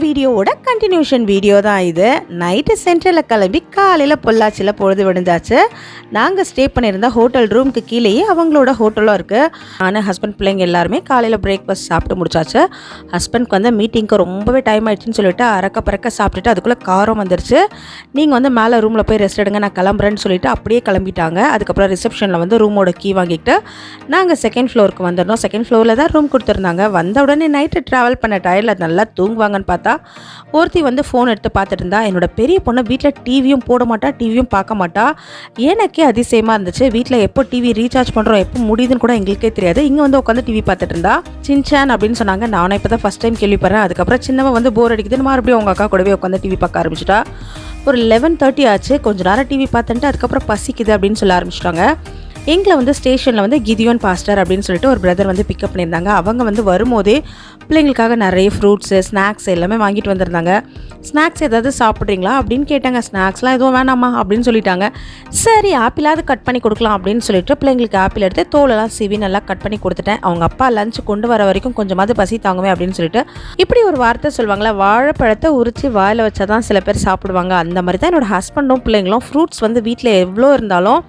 வீடியோவோட continuation video தான் இது. நைட்டு சென்ட்ரலில் கிளம்பி காலையில் பொள்ளாச்சியில் பொழுது விழுந்தாச்சு. நாங்கள் ஸ்டே பண்ணியிருந்த ஹோட்டல் ரூமுக்கு கீழேயே அவங்களோட ஹோட்டலும் இருக்குது. ஆனால் ஹஸ்பண்ட் பிள்ளைங்க எல்லாருமே காலையில் பிரேக்ஃபாஸ்ட் சாப்பிட்டு முடிச்சாச்சு. ஹஸ்பண்ட்க்கு வந்து மீட்டிங்க்கு ரொம்பவே டைம் ஆயிடுச்சுன்னு சொல்லிட்டு அறக்க பறக்க சாப்பிட்டுட்டு அதுக்குள்ளே காரம் வந்துருச்சு. நீங்கள் வந்து மேலே ரூமில் போய் ரெஸ்ட் எடுங்க, நான் கிளம்புறேன்னு சொல்லிட்டு அப்படியே கிளம்பிட்டாங்க. அதுக்கப்புறம் ரிசப்ஷனில் வந்து ரூமோட கீ வாங்கிட்டு நாங்கள் செகண்ட் ஃப்ளோருக்கு வந்துடணும். செகண்ட் ஃப்ளோரில் தான் ரூம் கொடுத்துருந்தாங்க. வந்த உடனே நைட்டு ட்ராவல் பண்ண டயரில் நல்லா தூங்குவாங்கன்னு பார்த்தா ஒருத்தி வந்து ஃபோன் எடுத்து பார்த்துட்டு இருந்தா. என்னோட பெரிய பொண்ணு வீட்டில் டிவியும் போட மாட்டா, டிவியும் பார்க்க மாட்டா. எனக்கே அதிசயமாக இருந்துச்சு. வீட்டில் எப்போ டிவி ரீசார்ஜ் பண்ணுறோம், எப்போ முடியுதுன்னு கூட எங்களுக்கே தெரியாது. இங்கே வந்து உட்காந்து டிவி பார்த்துட்டு இருந்தா. சின்சான் அப்படின்னு சொன்னாங்க. நானும் இப்போ தான் ஃபஸ்ட் டைம் கேள்விப்படுறேன். அதுக்கப்புறம் சின்னவன் வந்து போர் அடிக்குதுன்னு மறுபடியும் அவங்க அக்கா கூடவே உட்காந்து டிவி பார்க்க ஆரம்பிச்சிட்டா. ஒரு 11:30 ஆச்சு. கொஞ்ச நேரம் டிவி பார்த்துட்டு அதுக்கப்புறம் பசிக்குது அப்படின்னு சொல்ல ஆரம்பிச்சிட்டாங்க. எங்களை வந்து ஸ்டேஷனில் வந்து கிதியோன் பாஸ்டர் அப்படின்னு சொல்லிட்டு ஒரு பிரதர் வந்து பிக்கப் பண்ணியிருந்தாங்க. அவங்க வந்து வரும்போதே பிள்ளைங்களுக்காக நிறைய ஃப்ரூட்ஸு ஸ்நாக்ஸ் எல்லாமே வாங்கிட்டு வந்திருந்தாங்க. ஸ்நாக்ஸ் ஏதாவது சாப்பிட்றீங்களா அப்படின்னு கேட்டாங்க. ஸ்நாக்ஸ்லாம் எதுவும் வேணாமா அப்படின்னு சொல்லிட்டாங்க. சரி ஆப்பிளாவது கட் பண்ணி கொடுக்கலாம் அப்படின்னு சொல்லிட்டு பிள்ளைங்களுக்கு ஆப்பிள் எடுத்து தோலெல்லாம் சீவி நல்லா கட் பண்ணி கொடுத்துட்டேன். அவங்க அப்பா லஞ்சு கொண்டு வர வரைக்கும் கொஞ்சமாவது பசி தாங்குவேன் அப்படின்னு சொல்லிட்டு இப்படி ஒரு வார்த்தை சொல்லுவாங்களா, வாழைப்பழத்தை உரித்து வாயில் வச்சா தான் சில பேர் சாப்பிடுவாங்க. அந்த மாதிரி தான் என்னோடய ஹஸ்பண்டும் பிள்ளைங்களும் ஃப்ரூட்ஸ் வந்து வீட்டில் எவ்வளோ இருந்தாலும்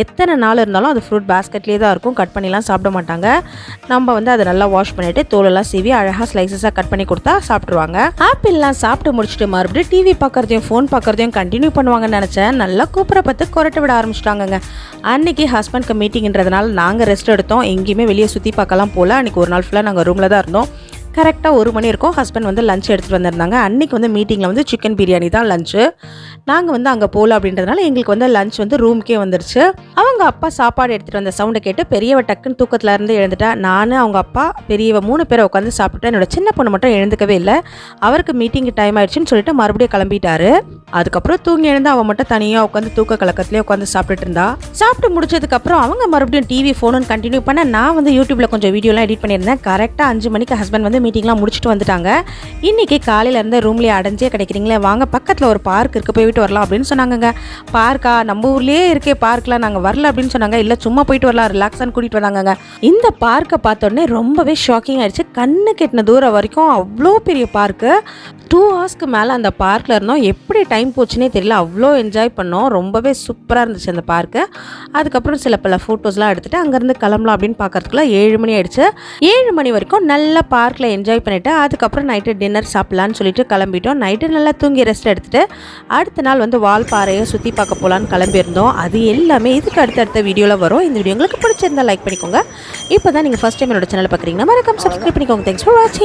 எத்தனை நாள் இருந்தாலும் அது ஃப்ரூட் பேஸ்கெட்லேயே தான் இருக்கும். கட் பண்ணிலாம் சாப்பிட மாட்டாங்க. நம்ம வந்து அதை நல்லா வாஷ் பண்ணிவிட்டு தோலெல்லாம் சீவி அழகாக ஸ்லைசஸாக கட் பண்ணி கொடுத்தா சாப்பிட்ருவாங்க. ஆப்பிள்லாம் சாப்பிட்டு முடிச்சுட்டு மறுபடியும் டிவி பார்க்குறதையும் ஃபோன் பார்க்குறதையும் கண்டினியூ பண்ணுவாங்கன்னு நினச்சேன். நல்லா கூப்பிட பார்த்து கொரட்டை விட ஆரம்பிச்சிட்டாங்கங்க. அன்றைக்கி ஹஸ்பண்ட்க்கு மீட்டிங்கிறதுனால நாங்கள் ரெஸ்ட் எடுத்தோம். எங்கேயுமே வெளியே சுற்றி பார்க்கலாம் போல். அன்றைக்கி ஒரு நாள் ஃபுல்லாக நாங்கள் ரூமில் தான் இருந்தோம். கரெக்டாக 1 மணி இருக்கும். ஹஸ்பண்ட் வந்து லஞ்ச் எடுத்துகிட்டு வந்திருந்தாங்க. அன்றைக்கி வந்து மீட்டிங்கில் வந்து சிக்கன் பிரியாணி தான் லஞ்சு. நாங்கள் வந்து அங்கே போகல அப்படின்றதுனால எங்களுக்கு வந்து லஞ்ச் வந்து ரூமுக்கே வந்துருச்சு. அவங்க அப்பா சாப்பாடு எடுத்துகிட்டு வந்த சவுண்டை கேட்டு பெரியவ டக்குன்னு தூக்கத்தில் இருந்து எழுந்துட்டா. நான் அவங்க அப்பா பெரியவ 3 பேரை உட்காந்து சாப்பிட்டுட்டு என்னோட சின்ன பொண்ணு மட்டும் எழுந்துக்கவே இல்லை. அவருக்கு மீட்டிங்கு டைம் ஆயிடுச்சுன்னு சொல்லிட்டு மறுபடியும் கிளம்பிட்டாரு. அதுக்கப்புறம் தூங்கி எழுந்து அவன் மட்டும் தனியாக உட்காந்து தூக்க கலக்கத்திலே உட்காந்து சாப்பிட்டுட்டு இருந்தா. சாப்பிட்டு முடிச்சதுக்கப்புறம் அவங்க மறுபடியும் டிவி ஃபோனுன்னு கண்டினியூ பண்ண நான் வந்து யூடியூப்பில் கொஞ்சம் வீடியோலாம் எடிட் பண்ணியிருந்தேன். கரெக்டாக 5 மணிக்கு ஹஸ்பண்ட் வந்து மீட்டிங்லாம் முடிச்சுட்டு வந்துட்டாங்க. இன்றைக்கி காலையில் இருந்து ரூம்லேயே அடைஞ்சே கிடைக்கிறீங்களே, வாங்க பக்கத்தில் ஒரு பார்க் இருக்குது போயிட்டு வரலாம் அப்படின்னு சொன்னாங்க. பார்க்கா, நம்ம ஊர்லேயே இருக்கே பார்க்கில், நாங்கள் வரல அப்படின்னு சொன்னாங்க. இல்லை சும்மா போயிட்டு வரலாம் ரிலாக்ஸான்னு கூட்டிகிட்டு வந்தாங்க. இந்த பார்க்கை பார்த்தோன்னே ரொம்பவே ஷாக்கிங் ஆகிடுச்சு. கண்ணு கெட்டின தூரம் வரைக்கும் அவ்வளோ பெரிய பார்க்கு. 2 ஹவர்ஸ்க்கு மேலே அந்த பார்க்கில் இருந்தோம். எப்படி டைம் போச்சுன்னே தெரியல. அவ்வளோ என்ஜாய் பண்ணோம். ரொம்பவே சூப்பராக இருந்துச்சு அந்த பார்க்கு. அதுக்கப்புறம் சில பல ஃபோட்டோஸ்லாம் எடுத்துகிட்டு அங்கேருந்து கிளம்பலாம் அப்படின்னு பார்க்கறதுக்குள்ள 7 மணி ஆயிடுச்சு. 7 மணி வரைக்கும் நல்லா பார்க்கில் என்ஜாய் பண்ணிவிட்டு அதுக்கப்புறம் நைட்டு டின்னர் சாப்பிட்லான்னு சொல்லிட்டு கிளம்பிட்டோம். நைட்டு நல்லா தூங்கி ரெஸ்ட் எடுத்துகிட்டு அடுத்த நாள் வந்து வால்பாறையை சுற்றி பார்க்க போகலான்னு கிளம்பியிருந்தோம். அது எல்லாமே இதுக்கு அடுத்த வீடியோவில் வரும். இந்த வீடியோ உங்களுக்கு பிடிச்சிருந்தா லைக் பண்ணிக்கோங்க. இப்போ தான் நீங்கள் ஃபஸ்ட் டைம் என்னோட சேனல் பார்க்குறீங்கன்னா மறக்காம சப்ஸ்கிரைப் பண்ணிக்கோங்க. தேங்க்ஸ் ஃபார் வாட்சிங்.